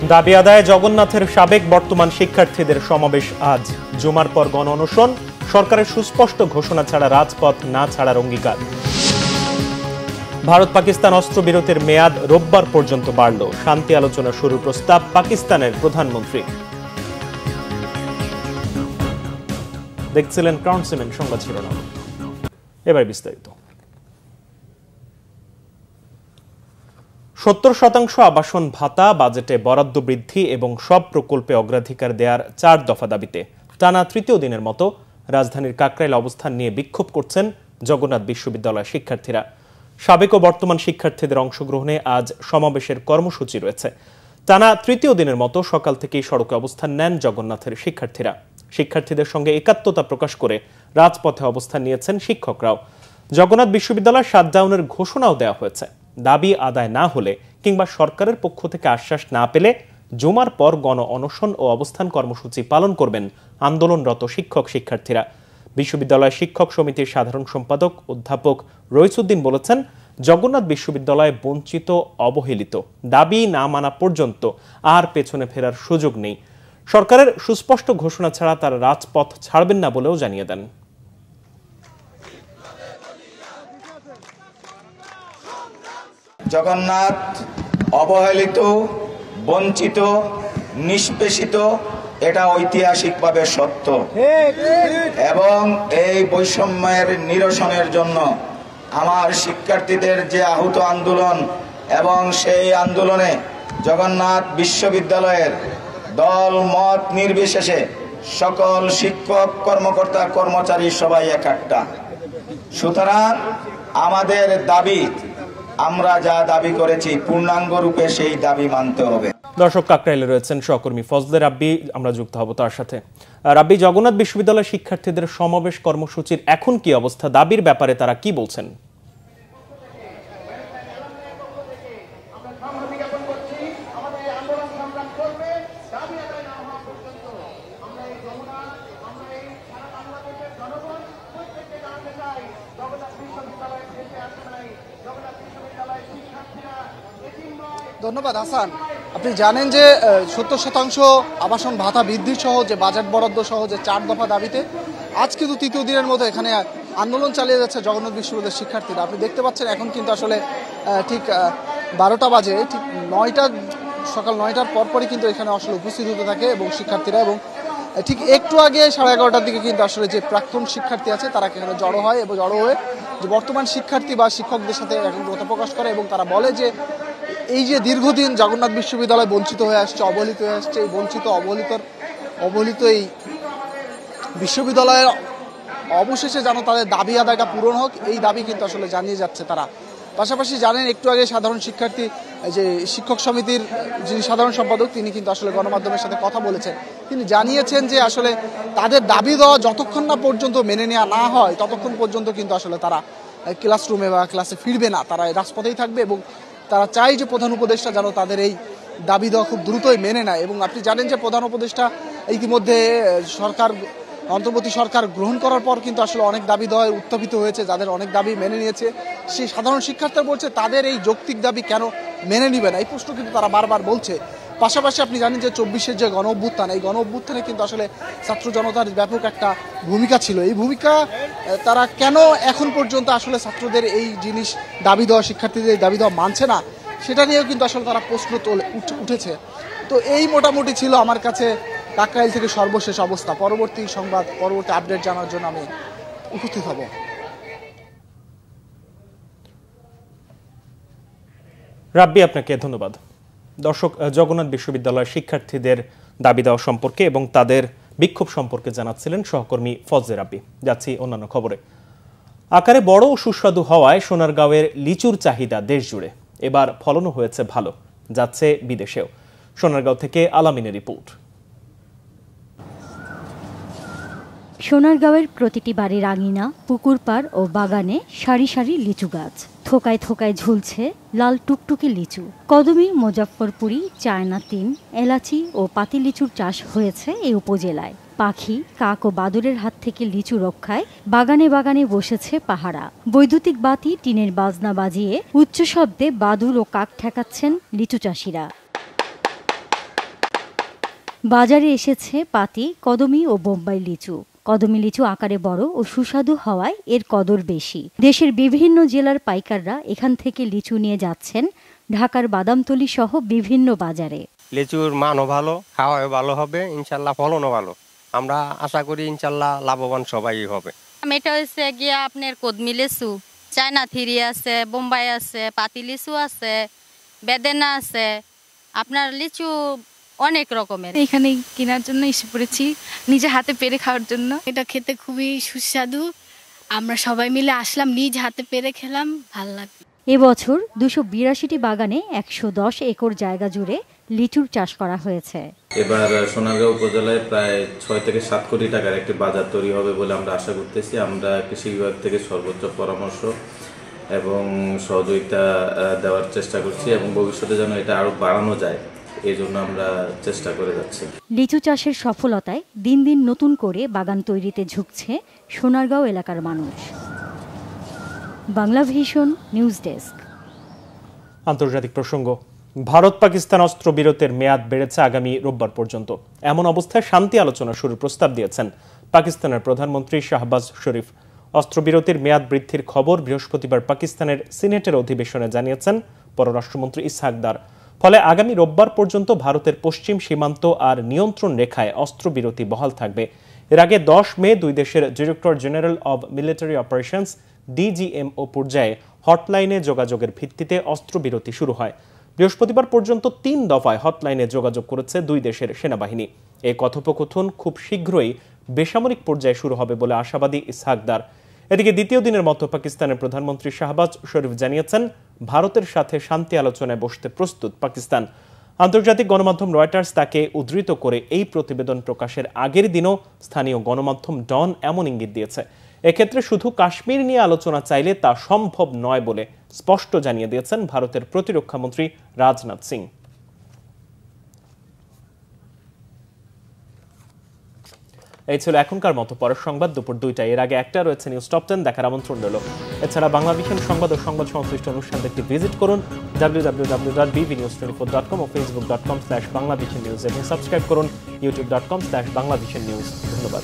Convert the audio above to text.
দাবি আদায়ে জগন্নাথের সাবেক বর্তমান শিক্ষার্থীদের সমাবেশ আজ। জুমার পর গণ অনশন, সরকারের সুস্পষ্ট ঘোষণা ছাড়া রাজপথ না ছাড়ার অঙ্গীকার। ভারত পাকিস্তান অস্ত্রবিরতির মেয়াদ রোববার পর্যন্ত বাড়ল। শান্তি আলোচনা শুরুর প্রস্তাব পাকিস্তানের প্রধানমন্ত্রী। দেখছিলেন ক্রাউন সিমেন্ট সংবাদ শিরোনাম, এবার বিস্তারিত। 70% আবাসন ভাতা, বাজেটে বরাদ্দ বৃদ্ধি এবং সব প্রকল্পে অগ্রাধিকার দেওয়ার 4 দফা দাবিতে টানা তৃতীয় দিনের মতো রাজধানীর কাকরাইলে অবস্থান নিয়ে বিক্ষোভ করছেন জগন্নাথ বিশ্ববিদ্যালয়ের শিক্ষার্থীরা। সাবেক ও বর্তমান শিক্ষার্থীদের অংশগ্রহণে আজ সমাবেশের কর্মসূচি রয়েছে। টানা তৃতীয় দিনের মতো সকাল থেকেই সড়কে অবস্থান নেন জগন্নাথের শিক্ষার্থীরা। শিক্ষার্থীদের সঙ্গে একাত্মতা প্রকাশ করে রাজপথে অবস্থান নিয়েছেন শিক্ষকরাও। জগন্নাথ বিশ্ববিদ্যালয় শাটডাউনের ঘোষণাও দেওয়া হয়েছে। দাবি আদায় না হলে কিংবা সরকারের পক্ষ থেকে আশ্বাস না পেলে জুমার পর গণ অনশন ও অবস্থান কর্মসূচি পালন করবেন আন্দোলনরত শিক্ষক শিক্ষার্থীরা। বিশ্ববিদ্যালয় শিক্ষক সমিতির সাধারণ সম্পাদক অধ্যাপক রইসুদ্দিন বলেছেন, জগন্নাথ বিশ্ববিদ্যালয় বঞ্চিত, অবহেলিত। দাবি না মানা পর্যন্ত আর পেছনে ফেরার সুযোগ নেই। সরকারের সুস্পষ্ট ঘোষণা ছাড়া তারা রাজপথ ছাড়বেন না বলেও জানিয়ে দেন। জগন্নাথ অবহেলিত, বঞ্চিত, নিষ্পেষিত, এটা ঐতিহাসিকভাবে সত্য। এবং এই বৈষম্যের নিরসনের জন্য আমার শিক্ষার্থীদের যে আহত আন্দোলন এবং সেই আন্দোলনে জগন্নাথ বিশ্ববিদ্যালয়ের দল মত নির্বিশেষে সকল শিক্ষক, কর্মকর্তা, কর্মচারী সবাই একটা। সুতরাং আমাদের দাবি, আমরা যা দাবি করেছি পূর্ণাঙ্গ রূপে সেই দাবি মানতে হবে। দর্শক, কাকরাইলে রয়েছেন সহকর্মী ফজলে রাব্বি, আমরা যুক্ত হব তার সাথে। রাব্বি, জগন্নাথ বিশ্ববিদ্যালয়ের শিক্ষার্থীদের সমাবেশ কর্মসূচির এখন কি অবস্থা? দাবির ব্যাপারে তারা কি বলছেন? ধন্যবাদ হাসান। আপনি জানেন যে 70% আবাসন ভাতা বৃদ্ধি সহ যে বাজেট বরাদ্দ সহ যে 4 দফা দাবিতে আজ কিন্তু তৃতীয় দিনের মতো এখানে আন্দোলন চালিয়ে যাচ্ছে জগন্নাথ বিশ্ববিদ্যালয়ের শিক্ষার্থীরা। আপনি দেখতে পাচ্ছেন এখন কিন্তু আসলে ঠিক 12টা বাজে, ঠিক সকাল 9টার পরপরই কিন্তু এখানে আসলে উপস্থিত হতে থাকে এবং শিক্ষার্থীরা, এবং ঠিক একটু আগে 11:30টার দিকে কিন্তু আসলে যে প্রাক্তন শিক্ষার্থী আছে তারা এখানে জড়ো হয় এবং জড়ো হয়ে যে বর্তমান শিক্ষার্থী বা শিক্ষকদের সাথে একত্রতা প্রকাশ করে এবং তারা বলে যে এই যে দীর্ঘদিন জগন্নাথ বিশ্ববিদ্যালয় বঞ্চিত হয়ে আসছে, অবহেলিত হয়ে আসছে, এই বঞ্চিত অবহেলিত এই বিশ্ববিদ্যালয়ের অবশেষে যেন তাদের দাবি আদায়টা পূরণ হোক, এই দাবি কিন্তু আসলে জানিয়ে যাচ্ছে তারা। পাশাপাশি জানেন একটু আগে সাধারণ শিক্ষার্থী যে শিক্ষক সমিতির যিনি সাধারণ সম্পাদক তিনি কিন্তু আসলে গণমাধ্যমের সাথে কথা বলেছেন। তিনি জানিয়েছেন যে আসলে তাদের দাবি দেওয়া যতক্ষণ না পর্যন্ত মেনে নেওয়া না হয় ততক্ষণ পর্যন্ত কিন্তু আসলে তারা ক্লাসরুমে বা ক্লাসে ফিরবে না, তারা রাজপথেই থাকবে এবং তারা চাই যে প্রধান উপদেষ্টা যেন তাদের এই দাবি দেওয়া খুব দ্রুতই মেনে নেয়। এবং আপনি জানেন যে প্রধান উপদেষ্টা ইতিমধ্যে অন্তর্বর্তী সরকার গ্রহণ করার পর কিন্তু আসলে অনেক দাবি দেওয়া উত্থাপিত হয়েছে, যাদের অনেক দাবি মেনে নিয়েছে। সেই সাধারণ শিক্ষার্থীরা বলছে তাদের এই যৌক্তিক দাবি কেন মেনে নিবে না, এই প্রশ্ন কিন্তু তারা বারবার বলছে। পাশাপাশি আপনি জানেন যে 24-এর যে গণ অভ্যুত্থান, এই গণ অভ্যুত্থানে কিন্তু আসলে ছাত্র জনতার ব্যাপক একটা ভূমিকা ছিল। এই ভূমিকা তারা কেন এখন পর্যন্ত আসলে ছাত্রদের এই জিনিস দাবি দেওয়া, শিক্ষার্থীদের দাবি দেওয়া মানছে না, সেটা নিয়েও কিন্তু আসলে তারা প্রশ্ন উঠেছে। তো এই মোটামুটি ছিল আমার কাছে কাকরাইল থেকে সর্বশেষ অবস্থা। পরবর্তী সংবাদ, পরবর্তী আপডেট জানার জন্য আমি উপস্থিত হব। রাব্বি, আপনাকে ধন্যবাদ। দর্শক, জগন্নাথ বিশ্ববিদ্যালয়ের শিক্ষার্থীদের দাবি দেওয়া সম্পর্কে এবং তাদের বিক্ষোভ সম্পর্কে জানাচ্ছিলেন সহকর্মী ফজলে রাব্বি। যাচ্ছি অন্যান্য খবরে। আকারে বড় ও সুস্বাদু হওয়ায় সোনারগাঁওয়ের লিচুর চাহিদা দেশ জুড়ে। এবার ফলনও হয়েছে ভালো, যাচ্ছে বিদেশেও। সোনারগাঁও থেকে আলামিনের রিপোর্ট। সোনারগাঁওয়ের প্রতিটি বাড়ির আঙিনা, পুকুর পাড় ও বাগানে সারি সারি লিচু গাছ। থোকায় থোকায় ঝুলছে লাল টুকটুকে লিচু। কদমি, মুজাফফরপুরি, চায়না তিন, এলাচি ও পাতি লিচুর চাষ হয়েছে এই উপজেলায়। পাখি, কাক ও বাদুড়ের হাত থেকে লিচু রক্ষায় বাগানে বাগানে বসেছে পাহারা। বৈদ্যুতিক বাতি, টিনের বাজনা বাজিয়ে উচ্চ শব্দে বাদুড় ও কাক ঠেকাচ্ছেন লিচু চাষিরা। বাজারে এসেছে পাতি, কদমি ও বোম্বাই লিচু। কদমি লিচু আকারে বড় ও সুস্বাদু হওয়ায় এর কদর বেশি। দেশের বিভিন্ন জেলার পাইকাররা এখান থেকে লিচু নিয়ে যাচ্ছেন ঢাকার বাদামতলী সহ বিভিন্ন বাজারে। লিচুর মানও ভালো, খাওয়াও ভালো হবে, ইনশাল্লাহ ফলনও ভালো। আমরা আশা করি ইনশাল্লাহ লাভবান সবাই হবে। এটা হচ্ছে গিয়া আপনার কদমি লিচু, চায়না থিরি আছে, বোম্বাই আছে, পাতি লিচু আছে, বেদেনা আছে, আপনার লিচু অনেক রকমের। এখানে কেনার জন্য এসে পড়েছি, নিজে হাতে পেরে খাওয়ার জন্য। এটা খেতে খুবই সুস্বাদু, আমরা সবাই মিলে আসলাম, নিজ হাতে পেরে খেলাম, ভালো লাগলো। এবছর 282টি বাগানে 110 একর জায়গা জুড়ে লিচুর চাষ করা হয়েছে। এবার সোনারগাঁও উপজেলায় প্রায় 6 থেকে 7 কোটি টাকার একটি বাজার তৈরি হবে বলে আমরা আশা করতেছি। আমরা কৃষি বিভাগ থেকে সর্বোচ্চ পরামর্শ এবং সহযোগিতা দেওয়ার চেষ্টা করছি এবং ভবিষ্যতে যেন এটা আরো বাড়ানো যায় এই জন্য আমরা চেষ্টা করে যাচ্ছি। লিচু চাষের সফলতায় দিন দিন নতুন করে বাগান তৈরিতে ঝুঁকছে সোনারগাঁও এলাকার মানুষ। Bangla vision news desk. আন্তর্জাতিক প্রসঙ্গ। ভারত পাকিস্তান অস্ত্রবিরতির মেয়াদ বেড়েছে আগামী রোববার পর্যন্ত। এমন অবস্থায় শান্তি আলোচনা শুরুর প্রস্তাব দিয়েছেন পাকিস্তানের প্রধানমন্ত্রী শাহবাজ শরীফ। অস্ত্রবিরতির মেয়াদ বৃদ্ধির খবর বৃহস্পতিবার পাকিস্তানের সিনেটের অধিবেশনে জানিয়েছেন পররাষ্ট্রমন্ত্রী ইসহাক দার। ফলে আগামী রোববার পর্যন্ত ভারতের পশ্চিম সীমান্ত আর নিয়ন্ত্রণ রেখায় অস্ত্রবিরতি বহাল থাকবে। এর আগে 10 মে দুই দেশের director general of military operations DGMO পর্যায়ে হটলাইনে যোগাযোগের ভিত্তিতে অস্ত্রবিরতি শুরু হয়। বৃহস্পতিবার পর্যন্ত 3 দফায় হটলাইনে যোগাযোগ করেছে দুই দেশের সেনাবাহিনী। এই কথোপকথন খুব শীঘ্রই বেসামরিক পর্যায়ে শুরু হবে বলে আশাবাদী ইসহাক দার। এদিকে দ্বিতীয় দিনের মতো পাকিস্তানের প্রধানমন্ত্রী শাহবাজ শরীফ জানিয়েছেন ভারতের সাথে শান্তি আলোচনায় বসতে প্রস্তুত পাকিস্তান। আন্তর্জাতিক গণমাধ্যম রয়টার্স তাকে উদ্ধৃত করে এই প্রতিবেদন প্রকাশের আগের দিনও স্থানীয় গণমাধ্যম ডন এমন ইঙ্গিত দিয়েছে। এক্ষেত্রে শুধু কাশ্মীর নিয়ে আলোচনা চাইলে তা সম্ভব নয় বলে স্পষ্ট জানিয়ে দিয়েছেন ভারতের প্রতিরক্ষামন্ত্রী রাজনাথ সিং। এই ছিল এখনকার মতো। পরের সংবাদ দুপুর 2টায়। এর আগে একটা রয়েছে নিউজ টপ 10 দেখার আমন্ত্রণ রইল। এছাড়া বাংলা ভিশন সংবাদ ও সংবাদ সংশ্লিষ্ট অনুষ্ঠান দেখতে ভিজিট করুন www.bbnews24.com ও facebook.com/banglavisionnews এবং সাবস্ক্রাইব করুন youtube.com/banglavisionnews। ধন্যবাদ।